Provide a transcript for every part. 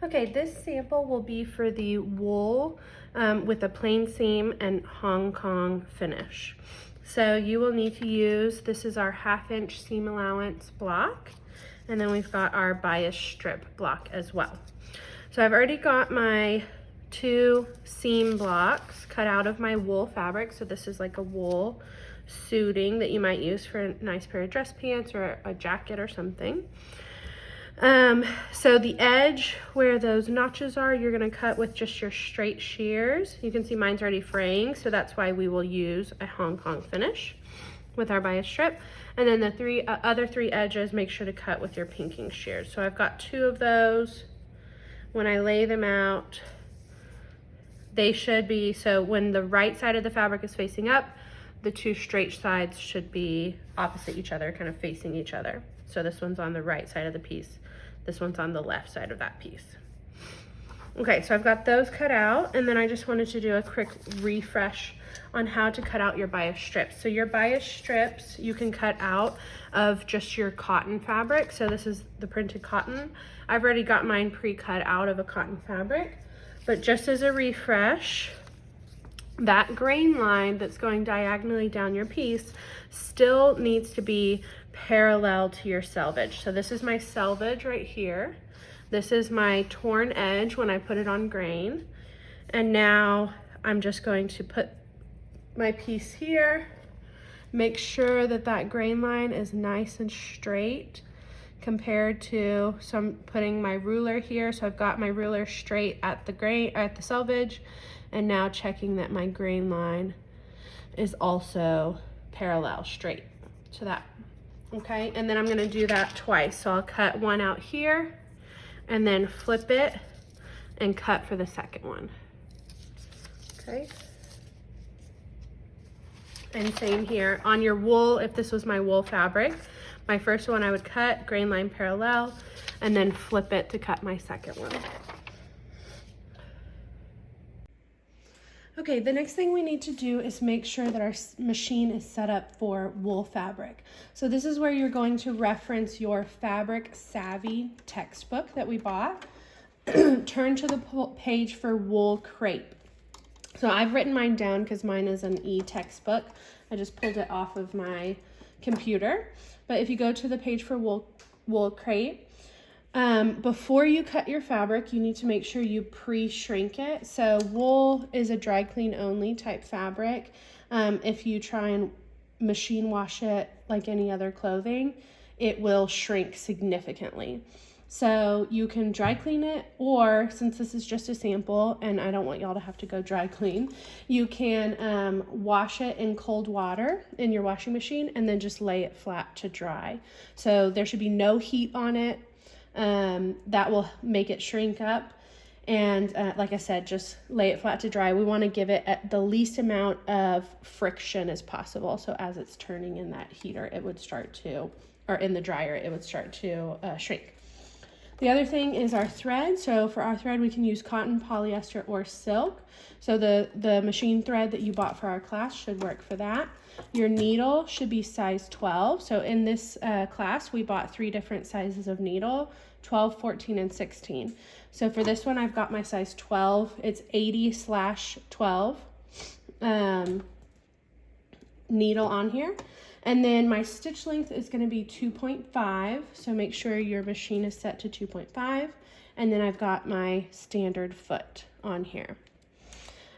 Okay, this sample will be for the wool with a plain seam and Hong Kong finish. So you will need to use, this is our 1/2 inch seam allowance block, and then we've got our bias strip block as well. So I've already got my 2 seam blocks cut out of my wool fabric. So this is like a wool suiting that you might use for a nice pair of dress pants or a jacket or something. So the edge where those notches are, you're going to cut with just your straight shears. You can see mine's already fraying, so that's why we will use a Hong Kong finish with our bias strip. And then the other three edges, make sure to cut with your pinking shears. So I've got 2 of those. When I lay them out, they should be, so when the right side of the fabric is facing up, the 2 straight sides should be opposite each other, kind of facing each other. So this one's on the right side of the piece. This one's on the left side of that piece. Okay, so I've got those cut out, and then I just wanted to do a quick refresh on how to cut out your bias strips. So your bias strips you can cut out of just your cotton fabric. So this is the printed cotton. I've already got mine pre-cut out of a cotton fabric, but just as a refresh, that grain line that's going diagonally down your piece still needs to be parallel to your selvage. So this is my selvage right here. This is my torn edge when I put it on grain. And now I'm just going to put my piece here, make sure that that grain line is nice and straight compared to, so I'm putting my ruler here. So I've got my ruler straight at the grain, at the selvage, and now checking that my grain line is also parallel straight to that. Okay, and then I'm gonna do that twice. So I'll cut one out here and then flip it and cut for the second one. Okay. And same here on your wool. If this was my wool fabric, my first one I would cut grain line parallel and then flip it to cut my second one. Okay, the next thing we need to do is make sure that our machine is set up for wool fabric. So this is where you're going to reference your Fabric Savvy textbook that we bought. Turn to the page for wool crepe. So I've written mine down because mine is an e-textbook. I just pulled it off of my computer. But if you go to the page for wool crepe, before you cut your fabric, you need to make sure you pre-shrink it. So wool is a dry clean only type fabric. If you try and machine wash it like any other clothing, it will shrink significantly. So you can dry clean it, or since this is just a sample and I don't want y'all to have to go dry clean, you can wash it in cold water in your washing machine and then just lay it flat to dry. So there should be no heat on it. That will make it shrink up, and like I said, just lay it flat to dry. We want to give it the least amount of friction as possible, so as it's turning in that heater, it would start to, or in the dryer, it would start to shrink. The other thing is our thread. So for our thread, we can use cotton, polyester, or silk. So the machine thread that you bought for our class should work for that. Your needle should be size 12. So in this class, we bought 3 different sizes of needle, 12, 14, and 16. So for this one, I've got my size 12. It's 80/12 needle on here. And then my stitch length is going to be 2.5. So make sure your machine is set to 2.5. And then I've got my standard foot on here.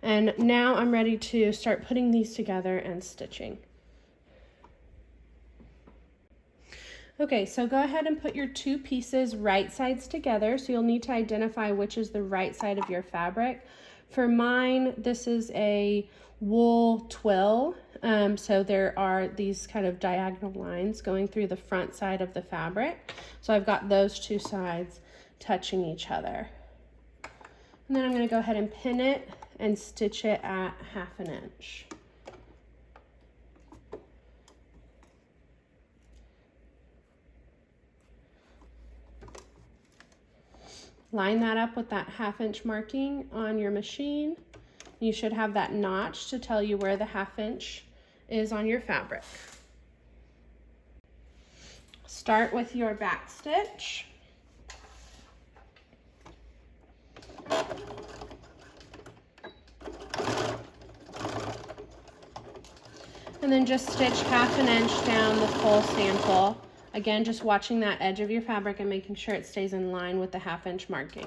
And now I'm ready to start putting these together and stitching. Okay, so go ahead and put your 2 pieces right sides together. So you'll need to identify which is the right side of your fabric. For mine, this is a wool twill. So there are these kind of diagonal lines going through the front side of the fabric. So I've got those 2 sides touching each other. And then I'm going to go ahead and pin it and stitch it at 1/2 inch. Line that up with that 1/2 inch marking on your machine. You should have that notch to tell you where the 1/2 inch is on your fabric. Start with your back stitch. And then just stitch 1/2 inch down the full sample. Again, just watching that edge of your fabric and making sure it stays in line with the 1/2 inch marking.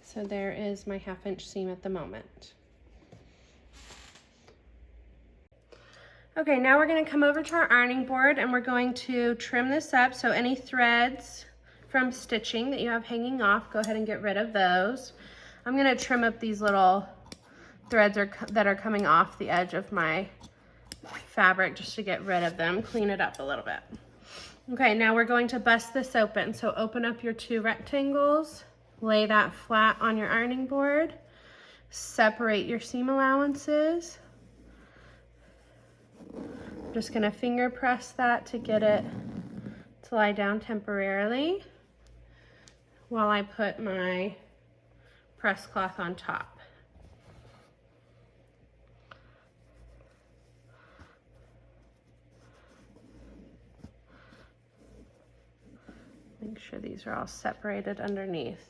So there is my 1/2 inch seam at the moment. Okay, now we're going to come over to our ironing board and we're going to trim this up. So any threads from stitching that you have hanging off, go ahead and get rid of those. I'm going to trim up these little threads that are coming off the edge of my fabric just to get rid of them, clean it up a little bit. Okay, now we're going to bust this open. So open up your 2 rectangles, lay that flat on your ironing board, separate your seam allowances. I'm just going to finger press that to get it to lie down temporarily while I put my press cloth on top. Make sure these are all separated underneath.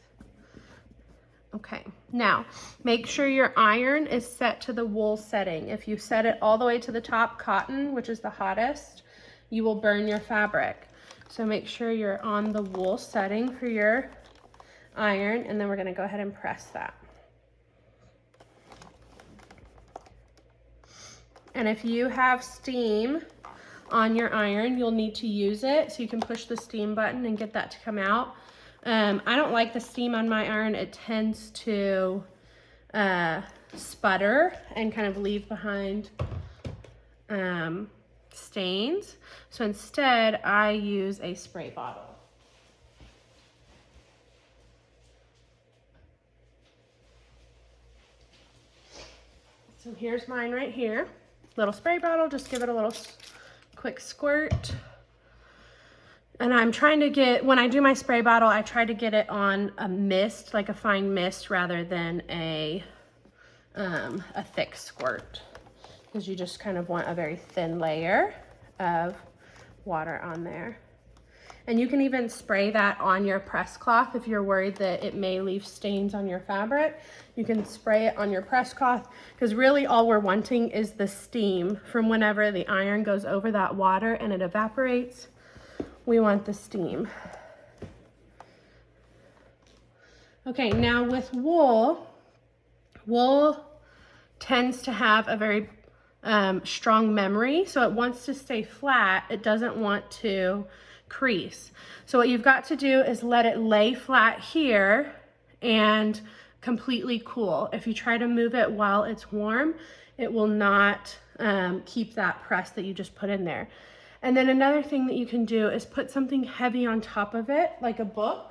Okay, now make sure your iron is set to the wool setting. If you set it all the way to the top, cotton, which is the hottest, you will burn your fabric. So make sure you're on the wool setting for your iron, and then we're going to go ahead and press that. And if you have steam on your iron, you'll need to use it, so you can push the steam button and get that to come out. I don't like the steam on my iron. It tends to sputter and kind of leave behind stains. So instead, I use a spray bottle. So here's mine right here. Little spray bottle, just give it a little quick squirt. And I'm trying to get, when I do my spray bottle, I try to get it on a mist, like a fine mist, rather than a thick squirt, because you just kind of want a very thin layer of water on there. And you can even spray that on your press cloth if you're worried that it may leave stains on your fabric. You can spray it on your press cloth, because really all we're wanting is the steam from whenever the iron goes over that water and it evaporates. We want the steam. Okay, now with wool, wool tends to have a very strong memory, so it wants to stay flat. It doesn't want to crease. So what you've got to do is let it lay flat here and completely cool. If you try to move it while it's warm, it will not keep that press that you just put in there. And then another thing that you can do is put something heavy on top of it, like a book.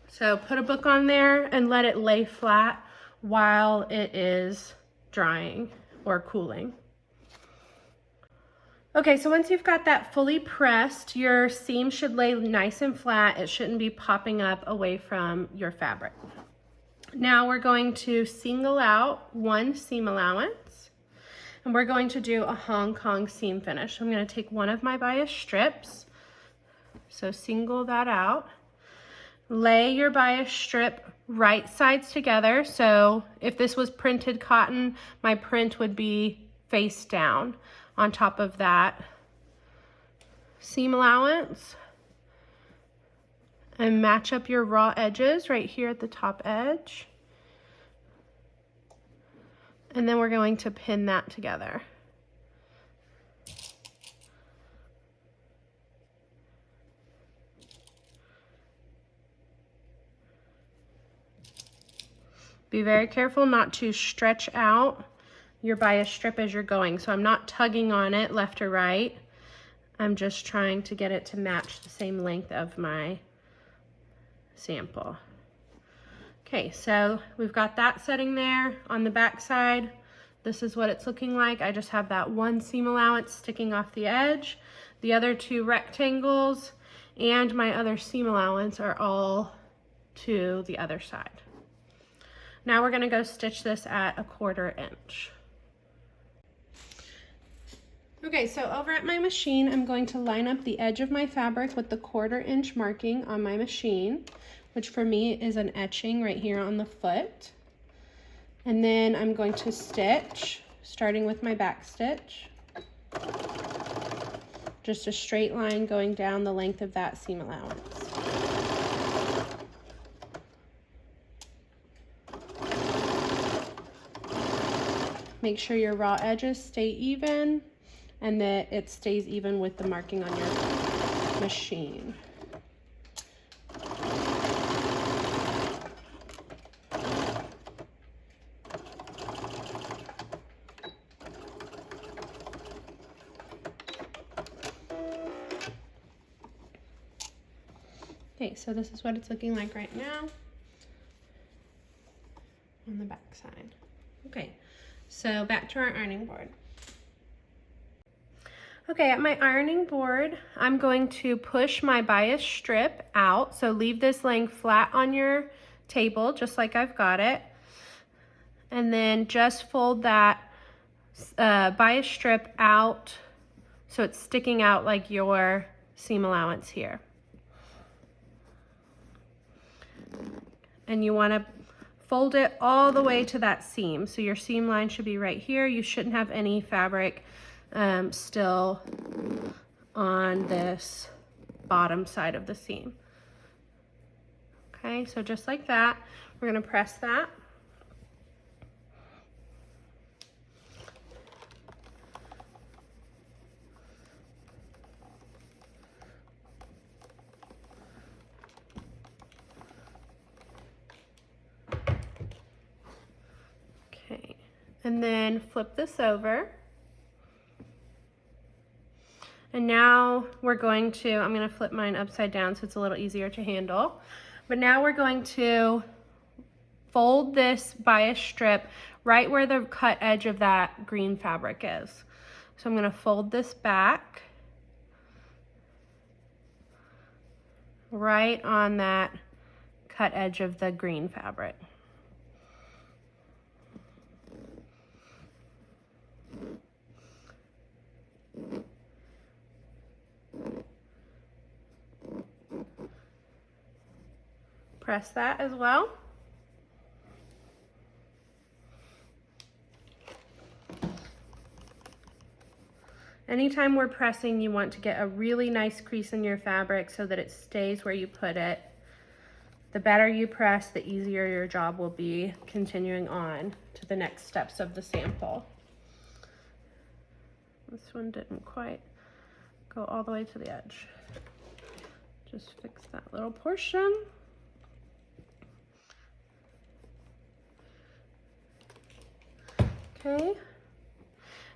So put a book on there and let it lay flat while it is drying or cooling. Okay, so once you've got that fully pressed, your seam should lay nice and flat. It shouldn't be popping up away from your fabric. Now we're going to single out 1 seam allowance. And we're going to do a Hong Kong seam finish. I'm going to take one of my bias strips. So single that out. Lay your bias strip right sides together. So if this was printed cotton, my print would be face down on top of that seam allowance. And match up your raw edges right here at the top edge. And then we're going to pin that together. Be very careful not to stretch out your bias strip as you're going. So I'm not tugging on it left or right. I'm just trying to get it to match the same length of my sample. Okay, so we've got that setting there on the back side. This is what it's looking like. I just have that 1 seam allowance sticking off the edge. The other 2 rectangles and my other seam allowance are all to the other side. Now we're gonna go stitch this at 1/4 inch. Okay, so over at my machine, I'm going to line up the edge of my fabric with the 1/4 inch marking on my machine, which for me is an etching right here on the foot. And then I'm going to stitch, starting with my back stitch. Just a straight line going down the length of that seam allowance. Make sure your raw edges stay even and that it stays even with the marking on your machine. Okay, so this is what it's looking like right now on the back side. Okay, so back to our ironing board. Okay, at my ironing board, I'm going to push my bias strip out. So leave this laying flat on your table, just like I've got it. And then just fold that bias strip out so it's sticking out like your seam allowance here. And you want to fold it all the way to that seam. So your seam line should be right here. You shouldn't have any fabric still on this bottom side of the seam. Okay, so just like that, we're going to press that. Okay, and then flip this over. And now we're going to, I'm going to flip mine upside down so it's a little easier to handle. But now we're going to fold this bias strip right where the cut edge of that green fabric is. So I'm going to fold this back right on that cut edge of the green fabric. Press that as well. Anytime we're pressing, you want to get a really nice crease in your fabric so that it stays where you put it. The better you press, the easier your job will be continuing on to the next steps of the sample. This one didn't quite go all the way to the edge. Just fix that little portion. Okay,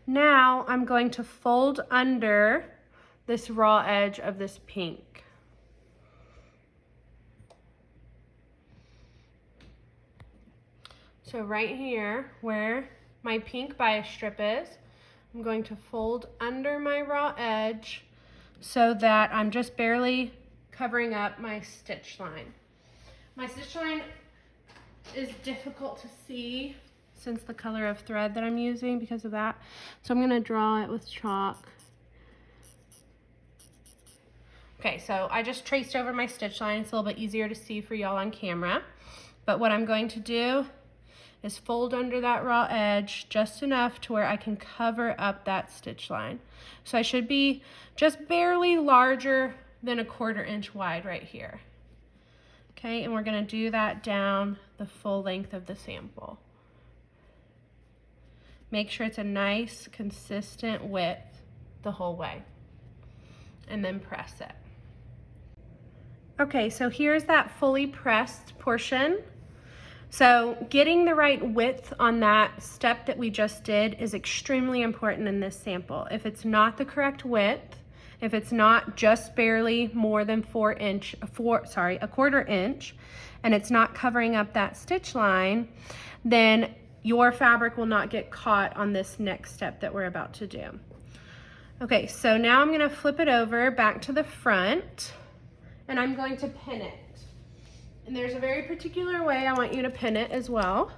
now I'm going to fold under this raw edge of this pink. So right here where my pink bias strip is, I'm going to fold under my raw edge so that I'm just barely covering up my stitch line. My stitch line is difficult to see since the color of thread that I'm using because of that. So I'm gonna draw it with chalk. Okay, so I just traced over my stitch line. It's a little bit easier to see for y'all on camera. But what I'm going to do is fold under that raw edge just enough to where I can cover up that stitch line. So I should be just barely larger than 1/4 inch wide right here. Okay, and we're gonna do that down the full length of the sample. Make sure it's a nice, consistent width the whole way, and then press it. Okay, so here's that fully pressed portion. So getting the right width on that step that we just did is extremely important in this sample. If it's not the correct width, if it's not just barely more than 1/4 inch, and it's not covering up that stitch line, then your fabric will not get caught on this next step that we're about to do. Okay, so now I'm going to flip it over back to the front, and I'm going to pin it. And there's a very particular way I want you to pin it as well.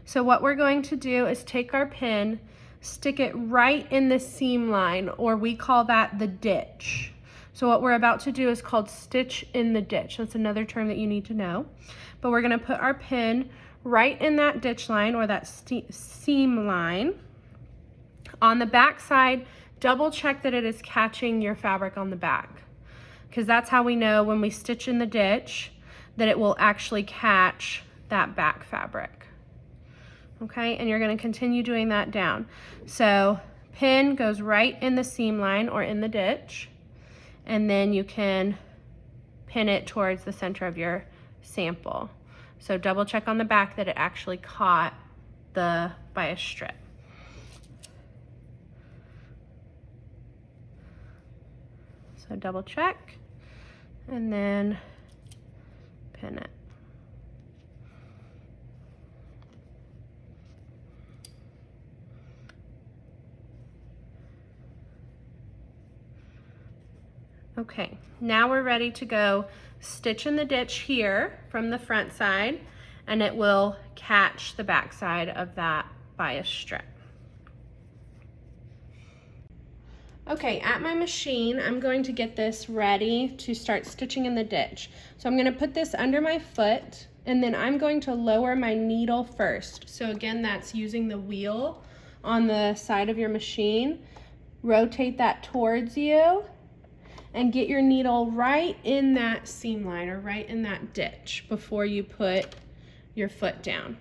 So what we're going to do is take our pin, stick it right in the seam line, or we call that the ditch. So what we're about to do is called stitch in the ditch. That's another term that you need to know. But we're gonna put our pin right in that ditch line or that seam line. On the back side, double check that it is catching your fabric on the back, because that's how we know when we stitch in the ditch that it will actually catch that back fabric. Okay, and you're going to continue doing that down. So pin goes right in the seam line or in the ditch, and then you can pin it towards the center of your sample. So double check on the back that it actually caught the bias strip. So double check and then pin it. Okay, now we're ready to go stitch in the ditch here from the front side, and it will catch the back side of that bias strip. Okay, at my machine, I'm going to get this ready to start stitching in the ditch. So I'm going to put this under my foot, and then I'm going to lower my needle first. So again, that's using the wheel on the side of your machine. Rotate that towards you and get your needle right in that seam line or right in that ditch before you put your foot down.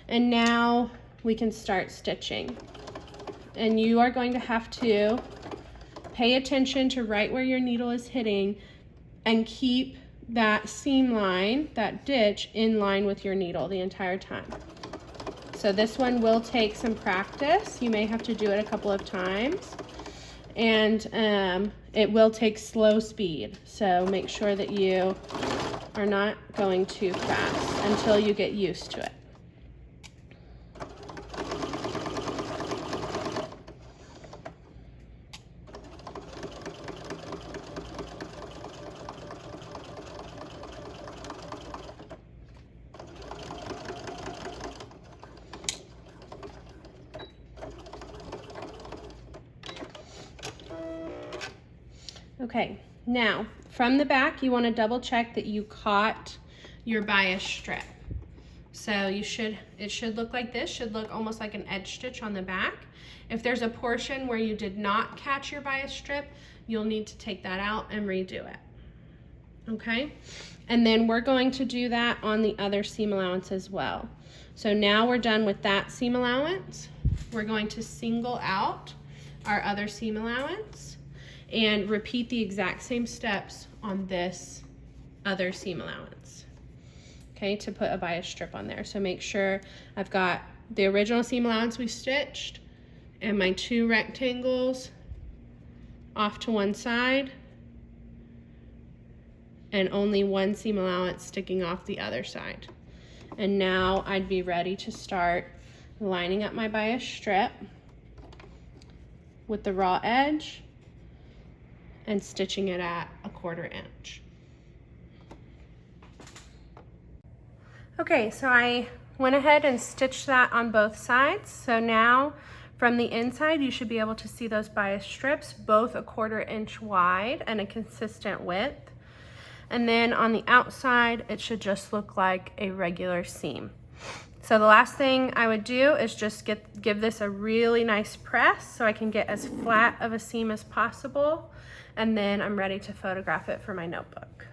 And now we can start stitching. And you are going to have to pay attention to right where your needle is hitting and keep that seam line, that ditch, in line with your needle the entire time. So this one will take some practice. You may have to do it a couple of times. And it will take slow speed. So make sure that you are not going too fast until you get used to it. Okay, now from the back, you want to double check that you caught your bias strip. So it should look like this, should look almost like an edge stitch on the back. If there's a portion where you did not catch your bias strip, you'll need to take that out and redo it. Okay, and then we're going to do that on the other seam allowance as well. So now we're done with that seam allowance. We're going to single out our other seam allowance and repeat the exact same steps on this other seam allowance, okay, to put a bias strip on there. So make sure I've got the original seam allowance we stitched and my two rectangles off to one side and only one seam allowance sticking off the other side. And now I'd be ready to start lining up my bias strip with the raw edge and stitching it at 1/4 inch. Okay, so I went ahead and stitched that on both sides. So now from the inside, you should be able to see those bias strips, both 1/4 inch wide and a consistent width. And then on the outside, it should just look like a regular seam. So the last thing I would do is just give this a really nice press so I can get as flat of a seam as possible. And then I'm ready to photograph it for my notebook.